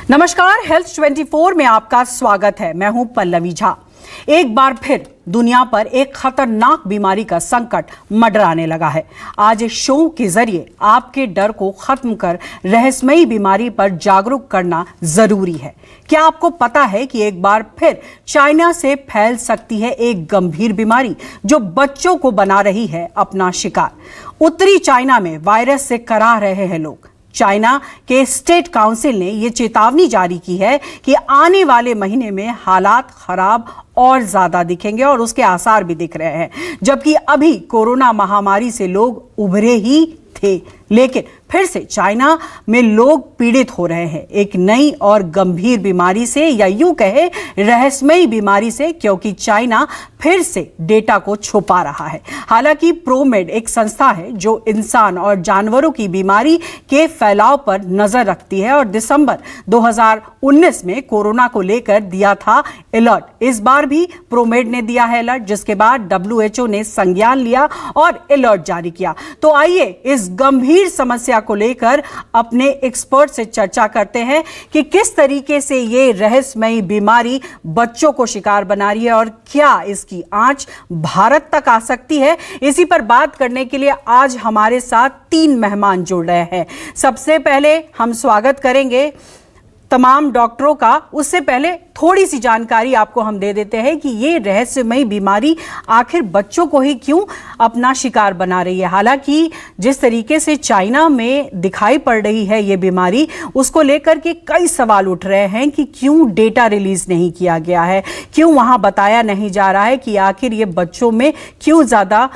नमस्कार, हेल्थ 24 में आपका स्वागत है। मैं हूं पल्लवी झा। एक बार फिर दुनिया पर एक खतरनाक बीमारी का संकट मंडराने लगा है। आज इस शो के जरिए आपके डर को खत्म कर रहस्यमयी बीमारी पर जागरूक करना जरूरी है। क्या आपको पता है कि एक बार फिर चाइना से फैल सकती है एक गंभीर बीमारी जो बच्चों को बना रही है अपना शिकार। उत्तरी चाइना में वायरस से कराह रहे हैं लोग। चाइना के स्टेट काउंसिल ने यह चेतावनी जारी की है कि आने वाले महीने में हालात खराब और ज्यादा दिखेंगे और उसके आसार भी दिख रहे हैं। जबकि अभी कोरोना महामारी से लोग उभरे ही थे, लेकिन फिर से चाइना में लोग पीड़ित हो रहे हैं एक नई और गंभीर बीमारी से, या यूं कहे रहस्यमयी बीमारी से, क्योंकि चाइना फिर से डेटा को छुपा रहा है। हालांकि प्रोमेड एक संस्था है जो इंसान और जानवरों की बीमारी के फैलाव पर नजर रखती है और दिसंबर 2019 में कोरोना को लेकर दिया था अलर्ट। इस बार भी प्रोमेड ने दिया है अलर्ट, जिसके बाद WHO ने संज्ञान लिया और अलर्ट जारी किया। तो आइए इस गंभीर समस्या को लेकर अपने एक्सपर्ट से चर्चा करते हैं कि किस तरीके से ये रहस्यमयी बीमारी बच्चों को शिकार बना रही है और क्या इसकी आंच भारत तक आ सकती है। इसी पर बात करने के लिए आज हमारे साथ 3 मेहमान जुड़ रहे हैं। सबसे पहले हम स्वागत करेंगे तमाम डॉक्टरों का। उससे पहले थोड़ी सी जानकारी आपको हम दे देते हैं कि ये रहस्यमयी बीमारी आखिर बच्चों को ही क्यों अपना शिकार बना रही है। हालांकि जिस तरीके से चाइना में दिखाई पड़ रही है ये बीमारी, उसको लेकर के कई सवाल उठ रहे हैं कि क्यों डेटा रिलीज नहीं किया गया है, क्यों वहां बताया नहीं जा रहा है कि आखिर ये बच्चों में क्यों ज्यादा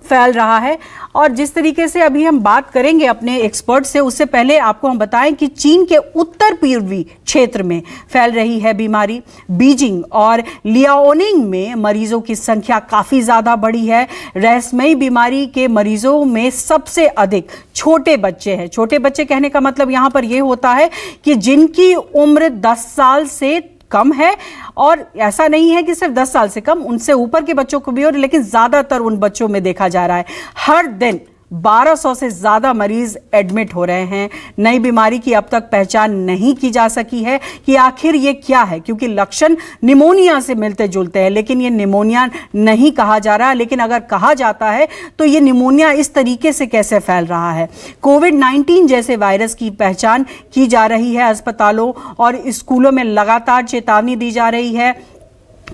फैल रहा है। और जिस तरीके से अभी हम बात करेंगे अपने एक्सपर्ट से, उससे पहले आपको हम बताएं कि चीन के उत्तर पूर्वी क्षेत्र में फैल रही है बीमारी। बीजिंग और लियाओनिंग में मरीजों की संख्या काफ़ी ज़्यादा बढ़ी है। रहस्यमयी बीमारी के मरीजों में सबसे अधिक छोटे बच्चे हैं। छोटे बच्चे कहने का मतलब यहाँ पर यह होता है कि जिनकी उम्र 10 साल से कम है, और ऐसा नहीं है कि सिर्फ 10 साल से कम, उनसे ऊपर के बच्चों को भी, और लेकिन ज्यादातर उन बच्चों में देखा जा रहा है। हर दिन 1200 से ज्यादा मरीज एडमिट हो रहे हैं। नई बीमारी की अब तक पहचान नहीं की जा सकी है कि आखिर ये क्या है, क्योंकि लक्षण निमोनिया से मिलते जुलते हैं, लेकिन ये निमोनिया नहीं कहा जा रहा है। लेकिन अगर कहा जाता है तो ये निमोनिया इस तरीके से कैसे फैल रहा है। कोविड-19 जैसे वायरस की पहचान की जा रही है। अस्पतालों और स्कूलों में लगातार चेतावनी दी जा रही है।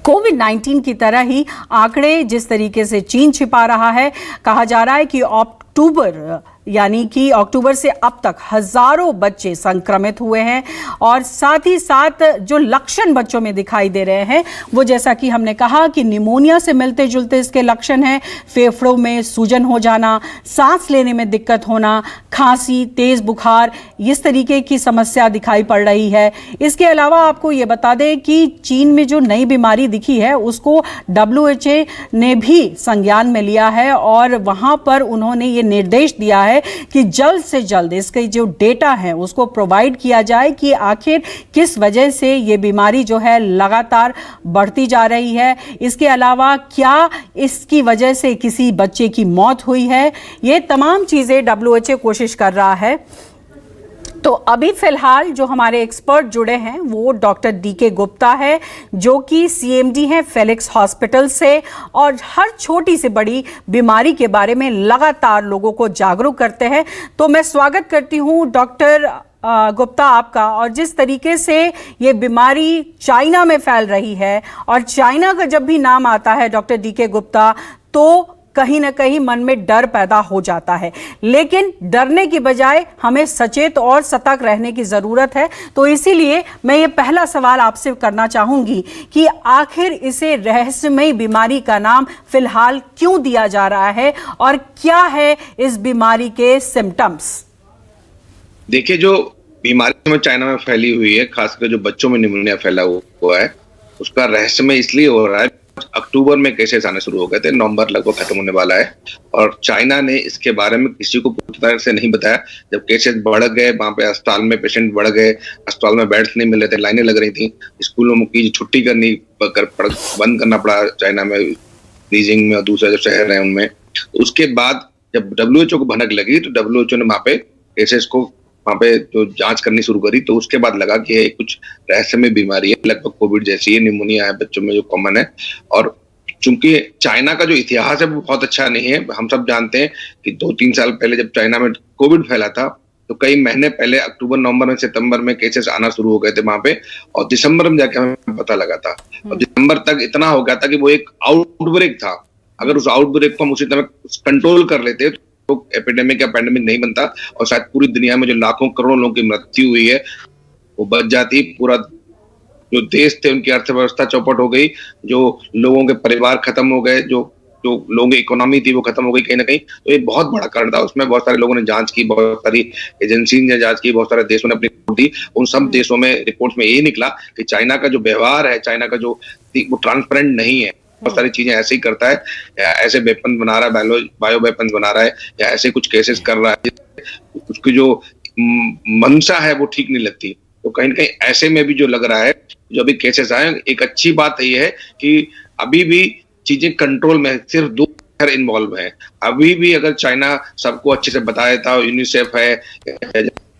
कोविड-19 की तरह ही आंकड़े जिस तरीके से चीन छिपा रहा है, कहा जा रहा है कि अक्टूबर से अब तक हजारों बच्चे संक्रमित हुए हैं। और साथ ही साथ जो लक्षण बच्चों में दिखाई दे रहे हैं वो, जैसा कि हमने कहा, कि निमोनिया से मिलते जुलते इसके लक्षण हैं। फेफड़ों में सूजन हो जाना, सांस लेने में दिक्कत होना, खांसी, तेज बुखार, इस तरीके की समस्या दिखाई पड़ रही है। इसके अलावा आपको ये बता दें कि चीन में जो नई बीमारी दिखी है उसको WHO ने भी संज्ञान में लिया है और वहां पर उन्होंने ये निर्देश दिया है कि जल्द से जल्द इसके जो डेटा है उसको प्रोवाइड किया जाए कि आखिर किस वजह से ये बीमारी जो है लगातार बढ़ती जा रही है। इसके अलावा क्या इसकी वजह से किसी बच्चे की मौत हुई है, ये तमाम चीज़ें WHO कोशिश कर रहा है। तो अभी फिलहाल जो हमारे एक्सपर्ट जुड़े हैं वो डॉक्टर DK गुप्ता है, जो कि CMD हैं फेलिक्स हॉस्पिटल से, और हर छोटी से बड़ी बीमारी के बारे में लगातार लोगों को जागरूक करते हैं। तो मैं स्वागत करती हूँ डॉक्टर गुप्ता आपका। और जिस तरीके से ये बीमारी चाइना में फैल रही है, और चाइना का जब भी नाम आता है डॉक्टर DK गुप्ता, तो कहीं ना कहीं मन में डर पैदा हो जाता है। लेकिन डरने की बजाय हमें सचेत और सतर्क रहने की जरूरत है। तो इसीलिए मैं ये पहला सवाल आपसे करना चाहूंगी कि आखिर इसे रहस्यमयी बीमारी का नाम फिलहाल क्यों दिया जा रहा है और क्या है इस बीमारी के सिम्टम्स। देखिए, जो बीमारी में चाइना में फैली हुई है, खासकर जो बच्चों में निमोनिया फैला हुआ है, उसका रहस्यमय इसलिए हो रहा है। अक्टूबर में केसेस आने शुरू हो गए थे, नवंबर लगभग खत्म होने वाला है, और चाइना ने इसके बारे में किसी को पूरी तरह से नहीं बताया। जब केसेस बढ़ गए, वहां पे अस्पताल में पेशेंट बढ़ गए, अस्पताल में बेड्स नहीं मिल रहे थे, लाइनें लग रही थी, स्कूलों की छुट्टी बंद करना पड़ा चाइना में, बीजिंग में और दूसरे जो शहर है उनमें। तो उसके बाद जब WHO को भनक लगी तो WHO ने वहां पे केसेस को वहां पे जो जांच करनी शुरू करी तो उसके बाद लगा कि ये कुछ रहस्यमय बीमारी है, लगभग कोविड जैसी है, निमोनिया है बच्चों में जो कॉमन है। और चूंकि चाइना का जो इतिहास है वो बहुत अच्छा नहीं है। हम सब जानते हैं कि 2-3 साल पहले जब चाइना में कोविड फैला था तो कई महीने पहले अक्टूबर, नवंबर में, सितंबर में केसेस आना शुरू हो गए थे वहां पे, और दिसंबर में जाके हमें पता लगा था। और दिसंबर तक इतना हो गया था कि वो एक आउटब्रेक था। अगर उस आउटब्रेक को हम उसी समय कंट्रोल कर लेते तो एपिडेमिक या पैंडेमिक नहीं बनता, और शायद पूरी दुनिया में जो लाखों करोड़ों लोगों की मृत्यु हुई है वो बच जाती। पूरा जो देश थे उनकी अर्थव्यवस्था चौपट हो गई, जो लोगों के परिवार खत्म हो गए, जो लोगों की इकोनॉमी थी वो खत्म हो गई कहीं ना कहीं। तो ये बहुत बड़ा कारण था। उसमें बहुत सारे लोगों ने जांच की, बहुत सारी एजेंसी ने जांच की, बहुत सारे देशों ने अपनी रिपोर्ट दी। उन सब देशों में रिपोर्ट में यही निकला कि चाइना का जो व्यवहार है, चाइना का जो वो ट्रांसपेरेंट नहीं है। बहुत सारी चीजें ऐसे ही करता है, या ऐसे वेपन बना रहा है, बायो वेपन बना रहा है, या ऐसे कुछ केसेस कर रहा है, उसकी जो मंशा है वो ठीक नहीं लगती। तो कहीं ना कहीं ऐसे में भी जो लग रहा है, जो अभी केसेस आए, एक अच्छी बात ये है कि अभी भी चीजें कंट्रोल में, सिर्फ 2 शहर इन्वॉल्व है। अभी भी अगर चाइना सबको अच्छे से बता देता, यूनिसेफ है,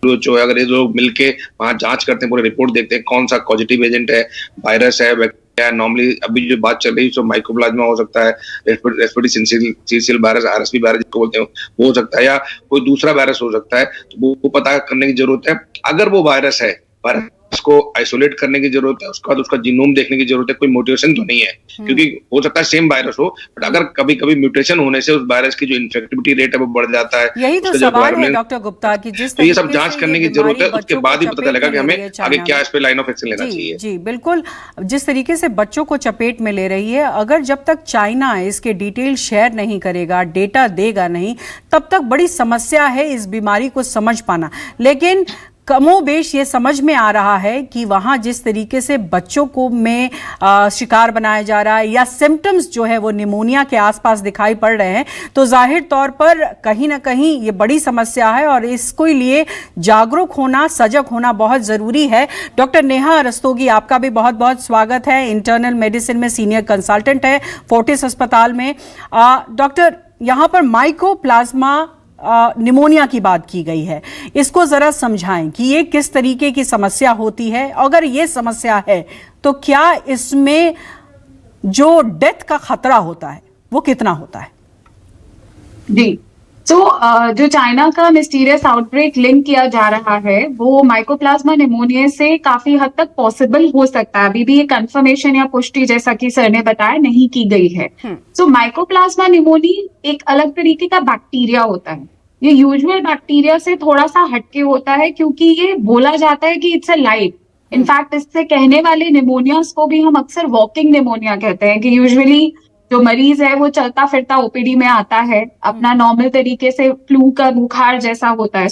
WHO है, अगर ये लोग मिलके वहां जांच करते हैं, पूरे रिपोर्ट देखते हैं कौन सा पॉजिटिव एजेंट है, वायरस है, बैक्टीरिया, नॉर्मली अभी जो बात चल रही है, माइकोप्लाज्मा हो सकता है, रेस्पिरेटरी सिंसिल वायरस, RSV वायरस जिसको बोलते हैं वो हो सकता है, या कोई दूसरा वायरस हो सकता है। तो वो पता करने की जरूरत है। अगर वो वायरस है, उसको आइसोलेट करने की जरूरत है, उसके बाद उसका जीनोम देखने की जरूरत है। कोई म्यूटेशन तो नहीं है, क्योंकि हो सकता है सेम वायरस हो, बट अगर कभी कभी म्यूटेशन होने से उस वायरस की जो इन्फेक्टिविटी रेट है वो बढ़ जाता है। यही तो सवाल है डॉक्टर गुप्ता कि जिस तो ये सब जांच करने की जरूरत है, उसके बाद ही पता चलेगा कि हमें आगे क्या इस पे लाइन ऑफ एक्शन लेना चाहिए। जी बिल्कुल, जिस तरीके से बच्चों को चपेट में ले रही है, अगर जब तक चाइना इसके डिटेल शेयर नहीं करेगा, डेटा देगा नहीं, तब तक बड़ी समस्या है इस बीमारी को समझ पाना। लेकिन कमोबेश ये समझ में आ रहा है कि वहाँ जिस तरीके से बच्चों को में शिकार बनाया जा रहा है, या सिम्टम्स जो है वो निमोनिया के आसपास दिखाई पड़ रहे हैं, तो जाहिर तौर पर कहीं ना कहीं ये बड़ी समस्या है और इसको लिए जागरूक होना, सजग होना बहुत ज़रूरी है। डॉक्टर नेहा रस्तोगी, आपका भी बहुत बहुत स्वागत है। इंटरनल मेडिसिन में सीनियर कंसल्टेंट है फोर्टिस अस्पताल में। डॉक्टर, यहाँ पर माइकोप्लाज्मा निमोनिया की बात की गई है, इसको जरा समझाएं कि ये किस तरीके की समस्या होती है। अगर ये समस्या है तो क्या इसमें जो डेथ का खतरा होता है वो कितना होता है? जी, जो चाइना का मिस्टीरियस आउटब्रेक लिंक किया जा रहा है वो माइकोप्लाज्मा निमोनिया से काफी हद तक पॉसिबल हो सकता है। अभी भी ये कंफर्मेशन या पुष्टि, जैसा कि सर ने बताया, नहीं की गई है। माइकोप्लाज्मा निमोनिया एक अलग तरीके का बैक्टीरिया होता है। ये यूजुअल बैक्टीरिया से थोड़ा सा हटके होता है, क्योंकि ये बोला जाता है कि इट्स अ लाइट। इनफैक्ट इससे कहने वाले निमोनियाज को भी हम अक्सर वॉकिंग निमोनिया कहते हैं, कि यूजुअली जो मरीज है वो चलता फिरता ओपीडी में आता है, अपना नॉर्मल तरीके से फ्लू का बुखार जैसा होता है।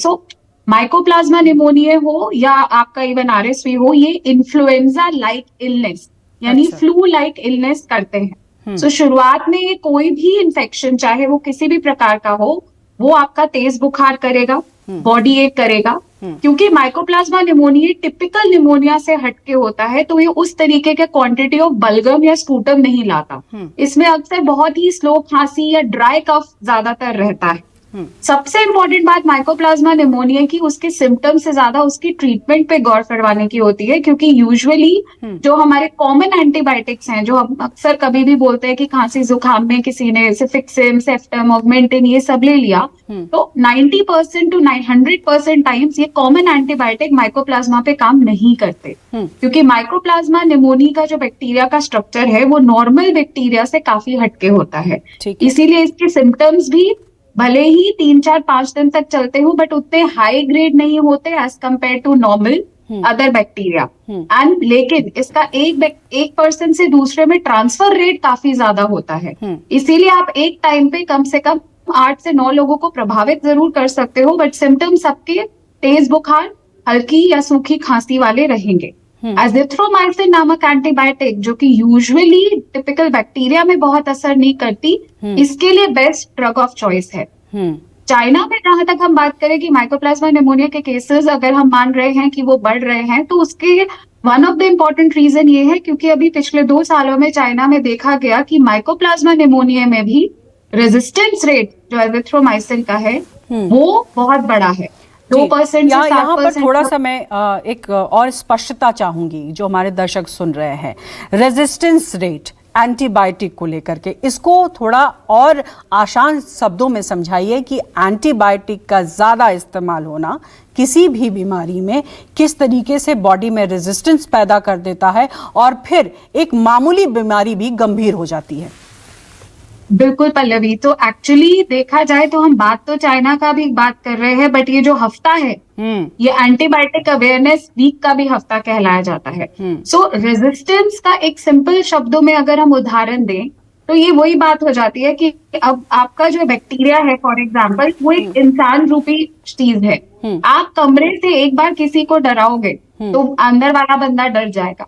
माइकोप्लाज्मा निमोनिया हो या आपका इवन RSV हो, ये इन्फ्लुएंजा लाइक इलनेस यानी फ्लू लाइक इलनेस करते हैं। शुरुआत में ये कोई भी इन्फेक्शन, चाहे वो किसी भी प्रकार का हो, वो आपका तेज बुखार करेगा, बॉडी एक करेगा। क्योंकि माइकोप्लाज्मा निमोनिया टिपिकल निमोनिया से हटके होता है, तो ये उस तरीके के क्वांटिटी ऑफ बलगम या स्पूटम नहीं लाता। इसमें अक्सर बहुत ही स्लो खांसी या ड्राई कफ ज्यादातर रहता है। सबसे इंपॉर्टेंट बात माइकोप्लाज्मा निमोनिया की उसके सिम्टम्स से ज्यादा उसकी ट्रीटमेंट पे गौर करवाने की होती है, क्योंकि यूजुअली जो हमारे कॉमन एंटीबायोटिक्स हैं, जो हम अक्सर कभी भी बोलते हैं कि खांसी जुकाम में किसी ने सिफिक्सिम, सेफ्टम, ऑगमेंटिन ये सब ले लिया, तो 90% to 100% टाइम्स ये कॉमन एंटीबायोटिक माइकोप्लाज्मा पे काम नहीं करते, क्योंकि माइकोप्लाज्मा निमोनिया का जो बैक्टीरिया का स्ट्रक्चर है वो नॉर्मल बैक्टीरिया से काफी हटके होता है। इसीलिए इसके सिम्टम्स भी भले ही 3, 4, 5 दिन तक चलते हो, बट उतने हाई ग्रेड नहीं होते as compare to normal other bacteria. And लेकिन इसका एक पर्सन से दूसरे में ट्रांसफर रेट काफी ज्यादा होता है। इसीलिए आप एक टाइम पे कम से कम 8 से 9 लोगों को प्रभावित जरूर कर सकते हो, बट सिम्टम्स सबके तेज बुखार, हल्की या सूखी खांसी वाले रहेंगे। एजिथ्रोमाइसिन नामक एंटीबायोटिक, जो कि यूजुअली टिपिकल बैक्टीरिया में बहुत असर नहीं करती, इसके लिए बेस्ट ड्रग ऑफ चॉइस है। चाइना में जहां तक हम बात करें कि माइकोप्लाज्मा निमोनिया के केसेस अगर हम मान रहे हैं कि वो बढ़ रहे हैं, तो उसके one of the important reason ये है क्योंकि अभी पिछले 2 सालों में चाइना में देखा गया कि माइकोप्लाज्मा निमोनिया में भी रेजिस्टेंस रेट जो एजिथ्रोमाइसिन का है वो बहुत बड़ा है। 2% से यहाँ पर 7% थोड़ा सा मैं एक और स्पष्टता चाहूंगी जो हमारे दर्शक सुन रहे हैं। रेजिस्टेंस रेट एंटीबायोटिक को लेकर के, इसको थोड़ा और आसान शब्दों में समझाइए कि एंटीबायोटिक का ज़्यादा इस्तेमाल होना किसी भी बीमारी में किस तरीके से बॉडी में रेजिस्टेंस पैदा कर देता है और फिर एक मामूली बीमारी भी गंभीर हो जाती है। बिल्कुल पल्लवी, तो एक्चुअली देखा जाए तो हम बात तो चाइना का भी बात कर रहे हैं, बट ये जो हफ्ता है ये एंटीबायोटिक अवेयरनेस वीक का भी हफ्ता कहलाया जाता है। सो रेजिस्टेंस का एक सिंपल शब्दों में अगर हम उदाहरण दें तो ये वही बात हो जाती है कि अब आपका जो बैक्टीरिया है फॉर एग्जाम्पल वो एक इंसान रूपी चीज है। आप कमरे से एक बार किसी को डराओगे तो अंदर वाला बंदा डर जाएगा।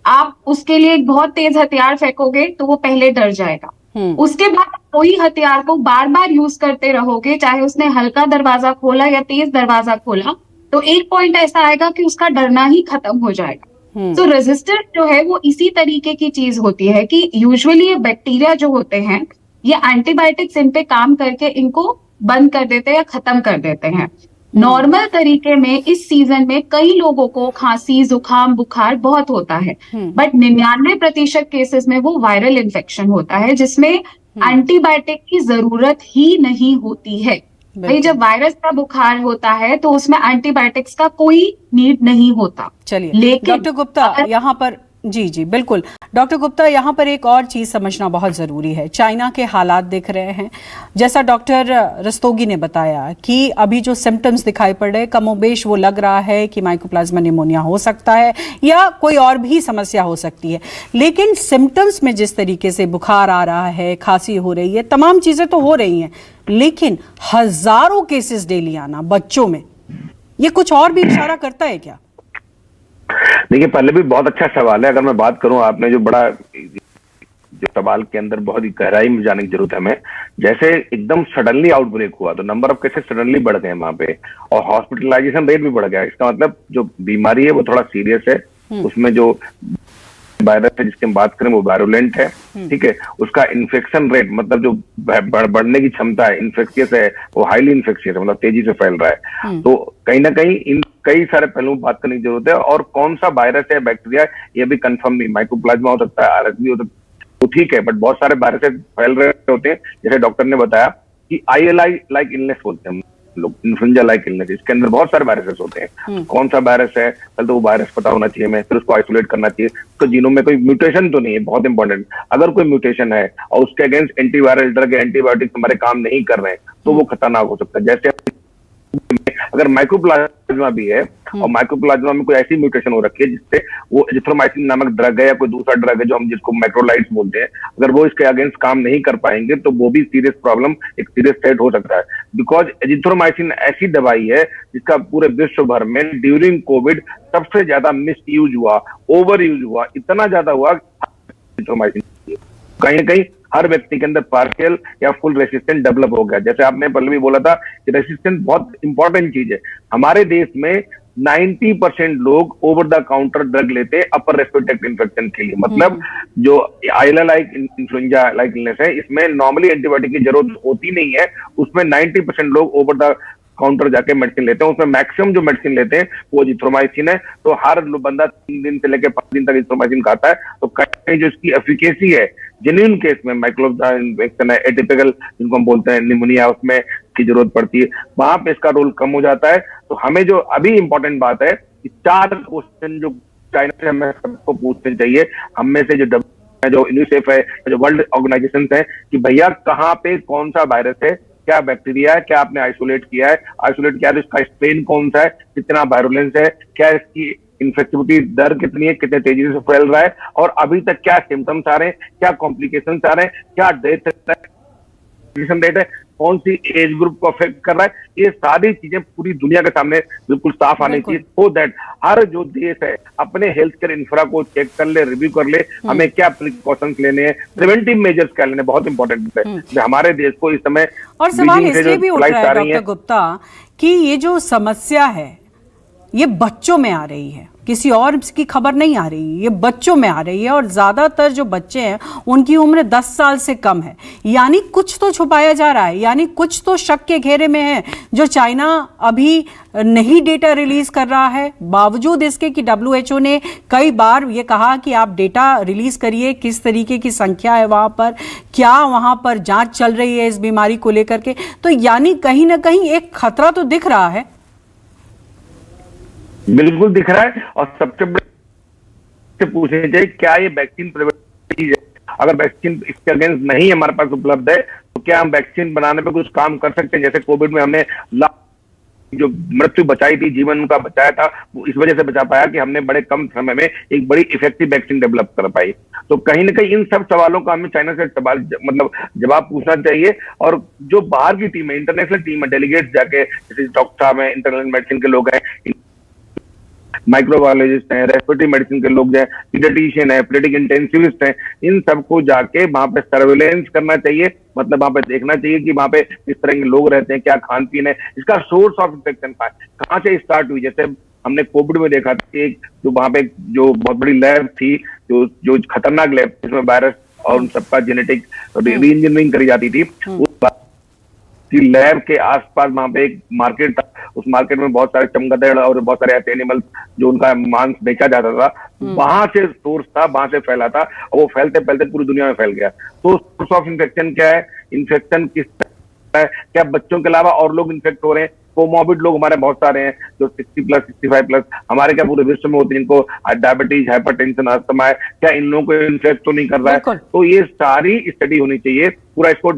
आप उसके लिए एक बहुत तेज हथियार फेंकोगे तो वो पहले डर जाएगा। उसके बाद कोई हथियार को बार बार यूज करते रहोगे, चाहे उसने हल्का दरवाजा खोला या तेज दरवाजा खोला, तो एक पॉइंट ऐसा आएगा कि उसका डरना ही खत्म हो जाएगा। तो रेजिस्टेंस जो है वो इसी तरीके की चीज होती है कि यूजुअली ये बैक्टीरिया जो होते हैं ये एंटीबायोटिक्स इन पे काम करके इनको बंद कर देते हैं या खत्म कर देते हैं। नॉर्मल तरीके में इस सीजन में कई लोगों को खांसी, जुकाम, बुखार बहुत होता है, बट 99% केसेस में वो वायरल इन्फेक्शन होता है जिसमें एंटीबायोटिक की जरूरत ही नहीं होती है। भाई जब वायरस का बुखार होता है तो उसमें एंटीबायोटिक्स का कोई नीड नहीं होता। चलिए लेकिन डॉक्टर गुप्ता यहाँ पर जी बिल्कुल डॉक्टर गुप्ता, यहाँ पर एक और चीज समझना बहुत जरूरी है। चाइना के हालात देख रहे हैं, जैसा डॉक्टर रस्तोगी ने बताया कि अभी जो सिम्टम्स दिखाई पड़ रहे कमोबेश वो लग रहा है कि माइकोप्लाज्मा निमोनिया हो सकता है या कोई और भी समस्या हो सकती है, लेकिन सिम्टम्स में जिस तरीके से बुखार आ रहा है, खांसी हो रही है, तमाम चीजें तो हो रही हैं, लेकिन हजारों केसेस डेली आना बच्चों में, ये कुछ और भी इशारा करता है क्या? देखिए पहले भी बहुत अच्छा सवाल है। अगर मैं बात करूं, आपने जो सवाल के अंदर बहुत ही गहराई में जाने की जरूरत है हमें। जैसे एकदम सडनली आउटब्रेक हुआ तो नंबर ऑफ केसेस सडनली बढ़ गए वहां पे और हॉस्पिटलाइजेशन रेट भी बढ़ गया। इसका मतलब जो बीमारी है वो थोड़ा सीरियस है, उसमें जो वायरस है जिसकी हम बात करें वो वायरुलेंट है, ठीक है। उसका इन्फेक्शन रेट मतलब जो बढ़ने की क्षमता है, इन्फेक्शियस है, वो हाईली इन्फेक्शियस है, मतलब तेजी से फैल रहा है। तो कहीं ना कहीं इन कई सारे पहलुओं बात करने की जरूरत है। और कौन सा वायरस है, बैक्टीरिया, ये भी कंफर्म नहीं। माइकोप्लाज्मा हो सकता है, आरएसवी हो सकता है, तो ठीक है, बट बहुत सारे वायरसेस फैल रहे होते हैं। जैसे डॉक्टर ने बताया कि ILI लाइक इलनेस बोलते हैं लोग, इन्फ्लुएंजा लाइक इलनेस, इसके अंदर बहुत सारे वायरसेस होते हैं। कौन सा वायरस है, पहले तो वो वायरस पता होना चाहिए हमें, फिर उसको आइसोलेट करना चाहिए। तो जीनोम में कोई म्यूटेशन तो नहीं है, बहुत इंपॉर्टेंट। अगर कोई म्यूटेशन है और उसके अगेंस्ट एंटीवायरल ड्रग, एंटीबायोटिक हमारे काम नहीं कर रहे हैं तो वो खतरनाक हो सकता है। जैसे अगर माइकोप्लाज्मा भी है और माइकोप्लाज्मा में कोई ऐसी म्यूटेशन हो रखी है जिससे वो एजिथ्रोमाइसिन नामक ड्रग है या कोई दूसरा ड्रग है जो हम जिसको मैक्रोलाइड्स बोलते हैं, अगर वो इसके अगेंस्ट काम नहीं कर पाएंगे तो वो भी सीरियस प्रॉब्लम, एक सीरियस थ्रेट हो सकता है। बिकॉज एजिथ्रोमाइसिन ऐसी दवाई है जिसका पूरे विश्व भर में ड्यूरिंग कोविड सबसे ज्यादा मिस यूज हुआ, ओवर यूज हुआ, इतना ज्यादा हुआ एजिथ्रोमाइसिन कहीं ना कहीं हर व्यक्ति के अंदर पार्शियल या फुल रेसिस्टेंट डेवलप हो गया। जैसे आपने पहले भी बोला था कि रेसिस्टेंस बहुत इंपॉर्टेंट चीज है। हमारे देश में 90% लोग ओवर द काउंटर ड्रग लेते हैं अपर रेस्पिरेटरी इन्फेक्शन के लिए। मतलब जो ILI like influenza like illness है, इसमें नॉर्मली एंटीबायोटिक की जरूरत होती नहीं है। उसमें 90% लोग ओवर द काउंटर जाके मेडिसिन लेते हैं। उसमें मैक्सिमम जो मेडिसिन लेते हैं वो एजिथ्रोमाइसिन है। तो हर बंदा 3 दिन से लेकर 5 दिन तक एजिथ्रोमाइसिन खाता है। तो कहीं जो इसकी एफिकेसी है जेन्युइन केस में, माइकोप्लाज्मा इन्फेक्शन है, एटिपिकल जिनको हम बोलते हैं निमोनिया, उसमें की जरूरत पड़ती है, वहां पे इसका रोल कम हो जाता है। तो हमें जो अभी इंपॉर्टेंट बात है कि 4 क्वेश्चन जो चाइना से हमें सबको पूछने चाहिए, हम में से जो यूनिसेफ है, जो वर्ल्ड ऑर्गेनाइजेशन है, कि भैया कहाँ पे कौन सा वायरस है, क्या बैक्टीरिया है, क्या आपने आइसोलेट किया है, तो इसका स्ट्रेन कौन सा है, कितना वायरुलेंस है, क्या इसकी इन्फेक्टिविटी दर कितनी है, कितने तेजी से फैल रहा है, और अभी तक क्या सिम्टम्स आ रहे हैं, क्या कॉम्प्लिकेशंस आ रहे हैं, क्या डेथ रेट है, कौन सी एज ग्रुप को अफेक्ट कर रहा है। ये सारी चीजें पूरी दुनिया के सामने बिल्कुल साफ आनी चाहिए, सो दैट हर जो देश है अपने हेल्थ केयर इंफ्रा को चेक कर ले, रिव्यू कर ले, हमें क्या प्रिकॉशंस लेने हैं, प्रिवेंटिव मेजर्स क्या लेने, बहुत इंपॉर्टेंट है। हमारे देश को इस समय और सवाल इसलिए भी उठ रहा है डॉक्टर गुप्ता कि ये जो समस्या है ये बच्चों में आ रही है, किसी और की खबर नहीं आ रही, ये बच्चों में आ रही है और ज़्यादातर जो बच्चे हैं उनकी उम्र 10 साल से कम है। यानी कुछ तो छुपाया जा रहा है, यानी कुछ तो शक के घेरे में है जो चाइना अभी नहीं डेटा रिलीज कर रहा है, बावजूद इसके कि WHO ने कई बार ये कहा कि आप डेटा रिलीज करिए, किस तरीके की संख्या है वहां पर, क्या वहां पर जांच चल रही है इस बीमारी को लेकर के। तो यानी कहीं ना कहीं एक खतरा तो दिख रहा है। बिल्कुल दिख रहा है। और सबसे बड़े पूछना चाहिए क्या ये वैक्सीन प्रिवेंटिव है? अगर वैक्सीन इसके अगेंस्ट नहीं हमारे पास उपलब्ध है तो क्या हम वैक्सीन बनाने पे कुछ काम कर सकते हैं? जैसे कोविड में हमने जो मृत्यु बचाई थी, जीवन उनका बचाया था, वो इस वजह से बचा पाया कि हमने बड़े कम समय में एक बड़ी इफेक्टिव वैक्सीन डेवलप कर पाई। तो कहीं ना कहीं इन सब सवालों का हमें चाइना से जवाब पूछना चाहिए। और जो बाहर की टीम है, इंटरनेशनल टीम है, डेलीगेट्स जाके, जैसे डॉक्टर साहब हैं, इंटरनल मेडिसिन के लोग हैं, माइक्रोबायोलॉजिस्ट हैं, रेस्पिरेटरी मेडिसिन के लोग हैं, पीडियाट्रिशियन है, पीडियाट्रिक इंटेंसिविस्ट हैं, इन सबको जाके वहां पे सर्वेलेंस करना चाहिए। मतलब वहां पे देखना चाहिए कि वहां पे किस तरह के लोग रहते हैं, क्या खान पीन है, इसका सोर्स ऑफ इन्फेक्शन कहाँ से स्टार्ट हुई। जैसे हमने कोविड में देखा था कि जो वहां पे जो बहुत बड़ी लैब थी, जो खतरनाक लैब जिसमें वायरस और उन सबका जेनेटिक री इंजीनियरिंग करी जाती थी, लैब के आसपास वहां पे एक मार्केट था। उस मार्केट में बहुत सारे चमगादड़ और बहुत सारे ऐसे एनिमल जो उनका मांस बेचा जाता था, वहां से सोर्स था, वहां से फैला था और वो फैलते फैलते पूरी दुनिया में फैल गया। तो सोर्स ऑफ इन्फेक्शन क्या है, इन्फेक्शन किस तरह है, क्या बच्चों के अलावा और लोग इन्फेक्ट हो रहे हैं? कोमोबिड लोग हमारे बहुत सारे हैं जो 60+, 65+, हमारे क्या पूरे विश्व में होते हैं, जिनको डायबिटीज, हाइपरटेंशन, अस्थमा है, क्या इन लोगों को इन्फेक्ट तो नहीं कर रहा है? तो ये सारी स्टडी होनी चाहिए, पूरा इसको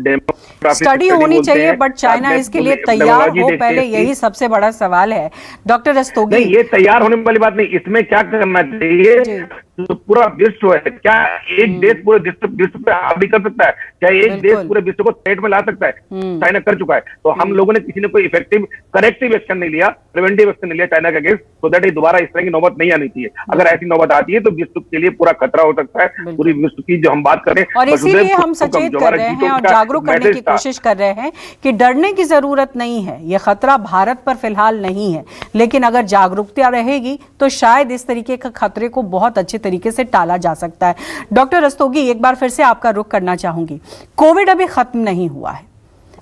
स्टडी होनी चाहिए। बट चाइना इसके लिए तैयार हो, पहले यही सबसे बड़ा सवाल है। डॉक्टर रस्तोगी, नहीं, ये तैयार होने वाली बात नहीं, इसमें क्या करना चाहिए, तो पूरा विश्व है, क्या एक देश पूरे विश्व पे हावी कर सकता है? क्या एक देश पूरे विश्व को थ्रेट में ला सकता है? चाइना कर चुका है। तो हम लोगों ने किसी ने कोई इफेक्टिव करेक्टिव एक्शन नहीं लिया, प्रिवेंटिव एक्शन नहीं लिया चाइना के अगेंस्ट, सो दैट ये दोबारा इस तरह की नौबत नहीं आनी चाहिए। अगर ऐसी नौबत आती है तो विश्व के लिए पूरा खतरा हो सकता है, पूरी विश्व की जो हम बात करें। और इसीलिए हम सचेत कर रहे हैं और जागरूक करने की कोशिश कर रहे हैं कि डरने की जरूरत नहीं है। यह खतरा भारत पर फिलहाल नहीं है, लेकिन अगर जागरूकता रहेगी तो शायद इस तरीके के खतरे को बहुत अच्छे तरीके से टाला जा सकता है। डॉक्टर रस्तोगी, एक बार फिर से आपका रुख करना चाहूंगी। कोविड अभी खत्म नहीं हुआ है,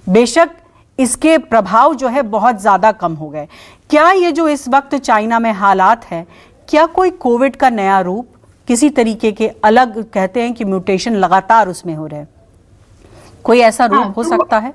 बेशक इसके प्रभाव जो है बहुत ज्यादा कम हो गए। क्या ये जो इस वक्त चाइना में हालात है, क्या कोई कोविड का नया रूप, किसी तरीके के अलग, कहते हैं कि म्यूटेशन लगातार उसमें हो रहे हैं, कोई ऐसा रूप हो सकता है?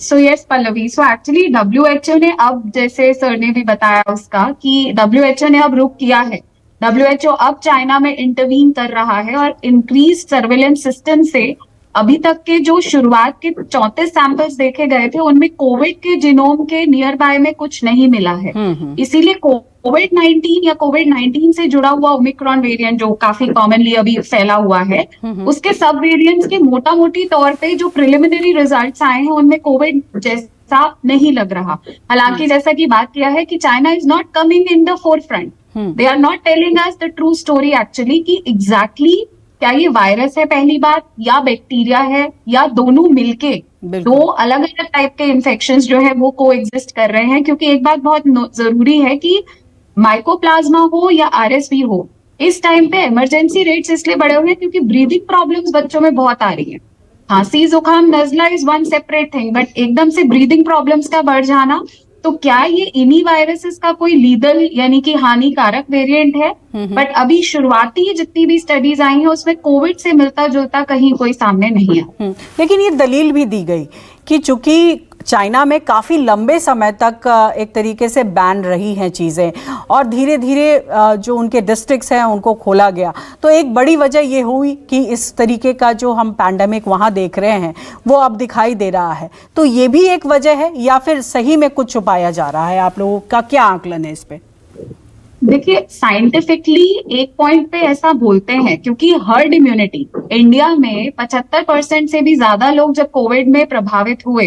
So yes Pallavi, so actually WHO ने अब, जैसे सर ने भी बताया उसका, कि WHO ने अब रुक किया है। WHO अब चाइना में इंटरवीन कर रहा है और इंक्रीज सर्वेलेंस सिस्टम से अभी तक के जो शुरुआत के 34 सैंपल्स देखे गए थे, उनमें कोविड के जीनोम के नियर बाय में कुछ नहीं मिला है। इसीलिए कोविड-19 या कोविड-19 से जुड़ा हुआ ओमिक्रॉन वेरिएंट जो काफी कॉमनली अभी फैला हुआ है, उसके सब वेरिएंट्स के मोटा मोटी तौर पे जो प्रिलिमिनरी रिजल्ट्स आए हैं उनमें कोविड जैसा नहीं लग रहा। हालांकि जैसा कि बात किया है कि China is not coming in the forefront, they are not telling us the true story actually कि एग्जैक्टली क्या ये वायरस है पहली बात, या बैक्टीरिया है, या दोनों मिलके दो अलग अलग टाइप के इन्फेक्शंस जो है वो को एग्जिस्ट कर रहे हैं। क्योंकि एक बात बहुत जरूरी है कि माइकोप्लाज्मा हो या RSV हो, इस टाइम पे इमरजेंसी रेट्स इसलिए बढ़े हुए हैं क्योंकि ब्रीदिंग प्रॉब्लम्स बच्चों में बहुत आ रही है। खांसी, जुकाम, नजला is one separate thing, but एकदम से ब्रीदिंग प्रॉब्लम्स का बढ़ जाना, तो क्या ये इन्हीं वायरसेस का कोई लीदल यानी कि हानिकारक वेरिएंट है? बट अभी शुरुआती जितनी भी स्टडीज आई हैं उसमें कोविड से मिलता जुलता कहीं कोई सामने नहीं है। लेकिन ये दलील भी दी गई कि चूंकि चाइना में काफ़ी लंबे समय तक एक तरीके से बैन रही हैं चीज़ें और धीरे धीरे जो उनके डिस्ट्रिक्ट्स हैं उनको खोला गया, तो एक बड़ी वजह ये हुई कि इस तरीके का जो हम पैंडेमिक वहाँ देख रहे हैं वो अब दिखाई दे रहा है। तो ये भी एक वजह है या फिर सही में कुछ छुपाया जा रहा है? आप लोगों का क्या आकलन है इस पे? देखिए, साइंटिफिकली एक पॉइंट पे ऐसा बोलते हैं क्योंकि हर्ड इम्यूनिटी इंडिया में 75% से भी ज्यादा लोग जब कोविड में प्रभावित हुए,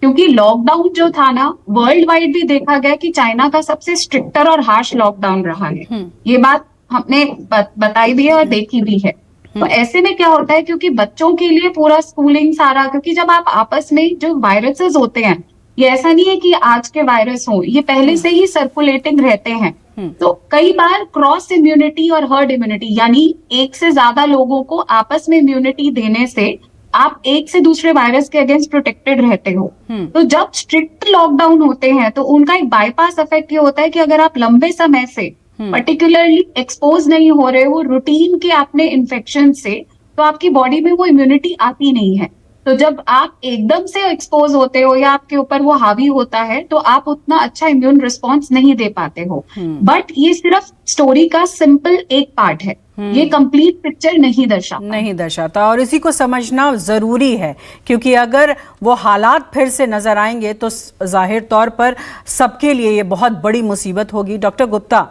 क्योंकि लॉकडाउन जो था ना वर्ल्ड वाइड भी देखा गया कि चाइना का सबसे स्ट्रिक्टर और हार्श लॉकडाउन रहा है। ये बात हमने बताई भी है और देखी भी है। तो ऐसे में क्या होता है, क्योंकि बच्चों के लिए पूरा स्कूलिंग सारा, क्योंकि जब आप आपस में जो वायरसेस होते हैं, ये ऐसा नहीं है कि आज के वायरस हो, ये पहले से ही सर्कुलेटिंग रहते हैं। तो कई बार क्रॉस इम्यूनिटी और हर्ड इम्यूनिटी यानी एक से ज्यादा लोगों को आपस में इम्यूनिटी देने से आप एक से दूसरे वायरस के अगेंस्ट प्रोटेक्टेड रहते हो। तो जब स्ट्रिक्ट लॉकडाउन होते हैं तो उनका एक बाईपास इफेक्ट ये होता है कि अगर आप लंबे समय से पर्टिकुलरली एक्सपोज नहीं हो रहे हो रूटीन के अपने इन्फेक्शन से, तो आपकी बॉडी में वो इम्यूनिटी आती नहीं है। तो जब आप एकदम से एक्सपोज होते हो या आपके ऊपर वो हावी होता है तो आप उतना अच्छा इम्यून रिस्पॉन्स नहीं दे पाते हो। बट ये सिर्फ स्टोरी का सिंपल एक पार्ट है, ये कंप्लीट पिक्चर नहीं दर्शाता और इसी को समझना जरूरी है, क्योंकि अगर वो हालात फिर से नजर आएंगे तो जाहिर तौर पर सबके लिए ये बहुत बड़ी मुसीबत होगी। डॉक्टर गुप्ता,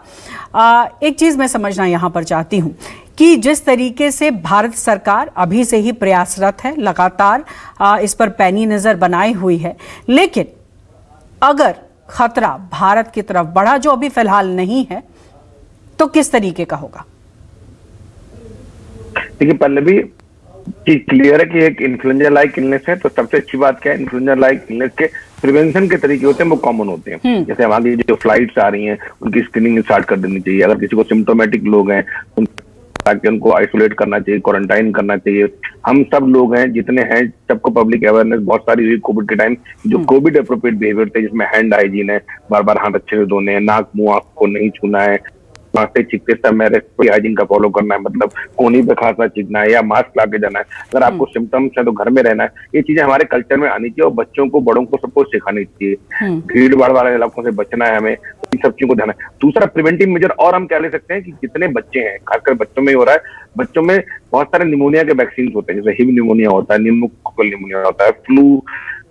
एक चीज मैं समझना यहाँ पर चाहती हूँ कि जिस तरीके से भारत सरकार अभी से ही प्रयासरत है, लगातार इस पर पैनी नजर बनाई हुई है, लेकिन अगर खतरा भारत की तरफ बढ़ा, जो अभी फिलहाल नहीं है, तो किस तरीके का होगा? देखिए पल्लवी, क्लियर है कि एक इन्फ्लुएंजा लाइक इलनेस है, तो सबसे अच्छी बात क्या है, इन्फ्लुएंजा लाइक इलनेस के प्रिवेंशन के तरीके होते हैं वो कॉमन होते हैं। जैसे हमारी जो फ्लाइट्स आ रही हैं उनकी स्क्रीनिंग स्टार्ट कर देनी चाहिए। अगर किसी को सिम्टोमेटिक लोग हैं ताकि उनको आइसोलेट करना चाहिए, क्वारंटाइन करना चाहिए। हम सब लोग हैं जितने हैं, सबको पब्लिक अवेयरनेस बहुत सारी हुई कोविड के टाइम। जो कोविड अप्रोप्रिएट बिहेवियर थे, जिसमें हैंड हाइजीन है, बार बार हाथ अच्छे से धोने हैं, नाक मुंह आंख को नहीं छूना है, खांसते छींकते समय रेस्पिरेटरी हाइजीन का फॉलो करना है, मतलब कोहनी पे खांसना छींकना है या मास्क ला के जाना है। अगर आपको सिम्टम्स है तो घर में रहना है। ये चीजें हमारे कल्चर में आनी चाहिए और बच्चों को, बड़ों को, सबको सिखानी चाहिए। भीड़ भाड़ वाले इलाकों से बचना है हमें, इन सब चीजों को ध्यान है। दूसरा प्रिवेंटिव मेजर और हम क्या ले सकते हैं कि जितने बच्चे हैं, खासकर बच्चों में ही हो रहा है, बच्चों में बहुत सारे निमोनिया के वैक्सीन होते हैं, जैसे हिब निमोनिया होता है, निमोकोकल निमोनिया होता है, फ्लू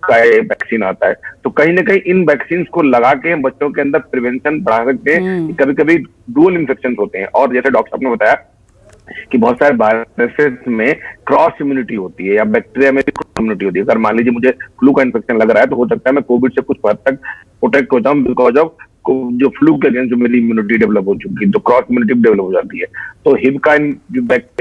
का वैक्सीन आता है। तो कहीं ना कहीं इन वैक्सीन को लगा के बच्चों के अंदर प्रिवेंशन बढ़ा सकते हैं। कभी कभी डुअल इन्फेक्शन होते हैं और जैसे डॉक्टर साहब ने बताया कि बहुत सारे वायरसेस में क्रॉस इम्यूनिटी होती है या बैक्टीरिया में क्रॉस इम्यूनिटी होती है। अगर मान लीजिए मुझे फ्लू का इन्फेक्शन लग रहा है तो हो सकता है मैं कोविड से कुछ हद तक प्रोटेक्ट हो जाऊं बिकॉज ऑफ जो फ्लू के अगेंस्ट जो मेरी इम्यूनिटी डेवलप हो चुकी है, तो क्रॉस इम्यूनिटी डेवलप हो जाती है। तो हिब का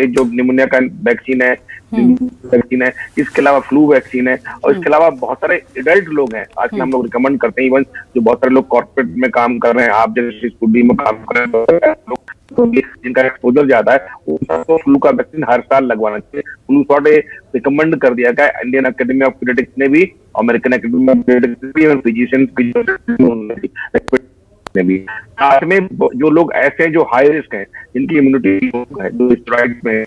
जो निमोनिया का वैक्सीन है, इसके अलावा फ्लू वैक्सीन है, और इसके अलावा बहुत सारे एडल्ट लोग हैं आजकल हम लोग रिकमेंड करते हैं, इवन जो बहुत सारे लोग कॉर्पोरेट में काम कर रहे हैं, आप जैसे स्कूल में काम कर रहे हैं लोग, जिनका एक्सपोजर ज्यादा है, उनको फ्लू का वैक्सीन हर साल लगवाना चाहिए। फ्लू शॉट रिकमेंड कर दिया गया इंडियन अकेडमी ऑफ पीडियाट्रिक्स ने भी, अमेरिकन अकेडमी ऑफ पीडियाट्रिक्स और फिजिशियंस ने भी। साथ में जो लोग ऐसे हैं जो हाई रिस्क हैं, जिनकी इम्यूनिटी है, जो स्टेरॉइड में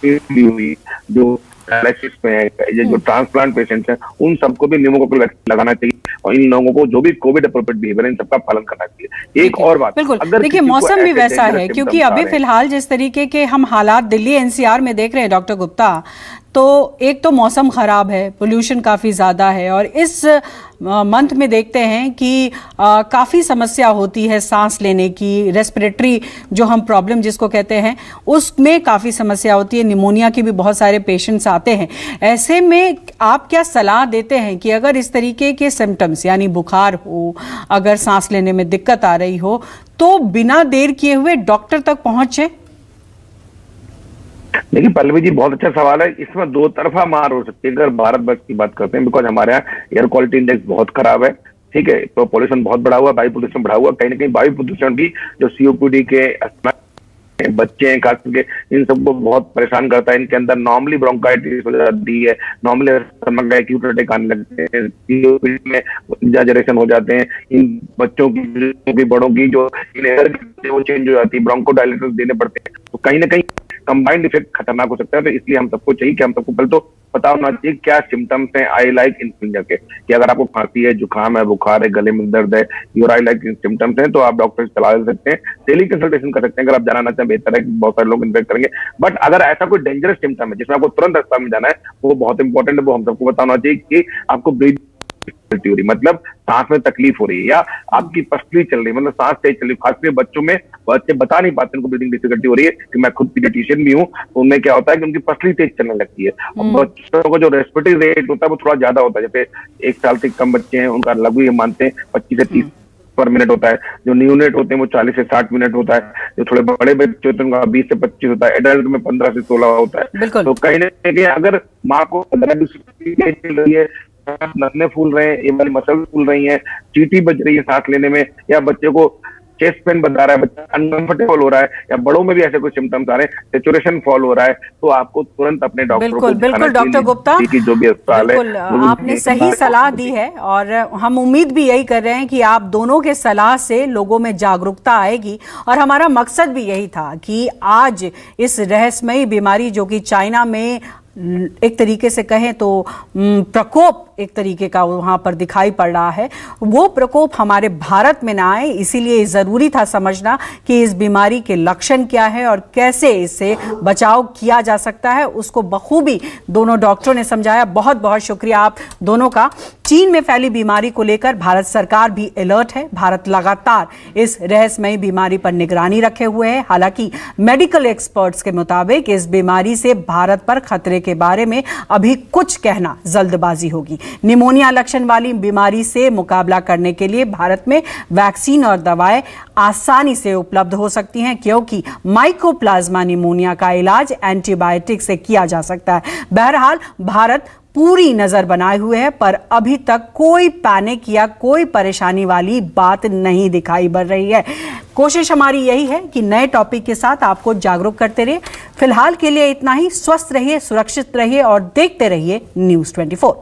हुई, जो डायलिसिस में है, जो ट्रांसप्लांट पेशेंट्स हैं, उन सबको भी निमोकोकल वैक्सीन लगाना चाहिए और इन लोगों को जो भी कोविड अप्रोप्रिएट बिहेवियर है इन सबका पालन करना चाहिए। एक और बात, बिल्कुल, देखिए मौसम भी वैसा है, क्योंकि अभी फिलहाल जिस तरीके के हम हालात दिल्ली एनसीआर में देख रहे हैं डॉक्टर गुप्ता, तो एक तो मौसम खराब है, पोल्यूशन काफ़ी ज़्यादा है, और इस मंथ में देखते हैं कि काफ़ी समस्या होती है सांस लेने की, रेस्पिरेटरी जो हम प्रॉब्लम जिसको कहते हैं उसमें काफ़ी समस्या होती है, निमोनिया के भी बहुत सारे पेशेंट्स आते हैं। ऐसे में आप क्या सलाह देते हैं कि अगर इस तरीके के सिम्टम्स यानी बुखार हो, अगर सांस लेने में दिक्कत आ रही हो, तो बिना देर किए हुए डॉक्टर तक पहुँचे? देखिए पल्लवी जी, बहुत अच्छा सवाल है। इसमें दो तरफा मार हो सकती है अगर भारतवर्ष की बात करते हैं, बिकॉज हमारे यहाँ एयर क्वालिटी इंडेक्स बहुत खराब है, ठीक है, तो पोल्यूशन बहुत बढ़ा हुआ, वायु प्रदूषण बढ़ा हुआ। कहीं ना कहीं वायु प्रदूषण भी जो सीओपीडी के बच्चे हैं खास करके, इन सबको बहुत परेशान करता है। इनके अंदर नॉर्मली ब्रोंकाइटिस हो जाती है, नॉर्मली स्टमक एक्यूट अटैक आने लगते हैं, सीओपीडी में एग्जैजरेशन हो जाते हैं। इन बच्चों की, बड़ों की जो वो चेंज हो जाती है, ब्रोंकोडायलेटर्स देने पड़ते हैं। तो कहीं ना कहीं कंबाइंड इफेक्ट खतरनाक हो सकता है। तो इसलिए हम सबको चाहिए कि हम सबको पहले तो पता होना चाहिए क्या सिम्टम्स हैं आई लाइक इन्फ्लुएंजा के, कि अगर आपको खांसी है, जुकाम है, बुखार है, गले में दर्द है, योर आई लाइक सिम्टम्स हैं, तो आप डॉक्टर से सलाह ले सकते हैं, टेली कंसल्टेशन कर सकते हैं। अगर आप जाना ना चाहें, बेहतर है कि बहुत सारे लोग इन्फेक्ट करेंगे। बट अगर ऐसा कोई डेंजरस सिम्टम है जिसमें आपको तुरंत अस्पताल में जाना है, वो बहुत इंपॉर्टेंट है, वो हम सबको बताना चाहिए कि आपको ब्रीथ हो रही, मतलब सांस में तकलीफ हो रही है, या आपकी पसली चल रही है, मतलब सांस तेज चल रही है। खासकर बच्चों में बच्चे बता नहीं पाते उनको ब्रीदिंग डिफिकल्टी हो रही है, कि मैं खुद पीडियाट्रिशियन भी हूँ, तो उनमें क्या होता है कि उनकी पसली तेज चलने लगती है। और बच्चों का जो रेस्पिरेटरी रेट होता है वो थोड़ा ज्यादा होता है। जैसे 1 साल से कम बच्चे हैं उनका लगभग मानते हैं 25 से 30 पर मिनट होता है, जो न्यूनेट होते हैं वो 40 से 60 मिनट होता है, जो थोड़े बड़े बच्चे होते हैं उनका 20 से 25 होता है, एडल्ट में 15 से 16 होता है। तो कहीं ना कहीं अगर माँ को चल रही है, नसने फूल रहे हैं, ये वाली मसल फूल रही हैं, चींटी बज रही है सांस लेने में, या बच्चे को चेस्ट पेन बता रहा है, बच्चा अनकंफर्टेबल हो रहा है, या बड़ों में भी ऐसे कुछ सिम्टम्स आ रहे हैं, सेचुरेशन फॉल हो रहा है, तो आपको तुरंत अपने डॉक्टर को बिल्कुल बिल्कुल डॉक्टर गुप्ता, जो भी अस्पताल है, बिल्कुल आपने सही सलाह दी है और हम उम्मीद भी यही कर रहे हैं कि आप दोनों के सलाह से लोगों में जागरूकता आएगी। और हमारा मकसद भी यही था कि आज इस रहस्यमयी बीमारी जो कि चाइना में एक तरीके से कहें तो प्रकोप एक तरीके का वहाँ पर दिखाई पड़ रहा है, वो प्रकोप हमारे भारत में ना आए, इसीलिए ज़रूरी था समझना कि इस बीमारी के लक्षण क्या है और कैसे इससे बचाव किया जा सकता है, उसको बखूबी दोनों डॉक्टरों ने समझाया। बहुत बहुत शुक्रिया आप दोनों का। चीन में फैली बीमारी को लेकर भारत सरकार भी अलर्ट है। भारत लगातार इस रहस्यमयी बीमारी पर निगरानी रखे हुए है। हालांकि मेडिकल एक्सपर्ट्स के मुताबिक इस बीमारी से भारत पर खतरे के बारे में अभी कुछ कहना जल्दबाजी होगी। निमोनिया लक्षण वाली बीमारी से मुकाबला करने के लिए भारत में वैक्सीन और दवाएं आसानी से उपलब्ध हो सकती हैं, क्योंकि माइकोप्लाज्मा निमोनिया का इलाज एंटीबायोटिक से किया जा सकता है। बहरहाल भारत पूरी नजर बनाए हुए है, पर अभी तक कोई पैनिक या कोई परेशानी वाली बात नहीं दिखाई पड़ रही है। कोशिश हमारी यही है कि नए टॉपिक के साथ आपको जागरूक करते रहिए। फिलहाल के लिए इतना ही। स्वस्थ रहिए, सुरक्षित रहिए और देखते रहिए News 24।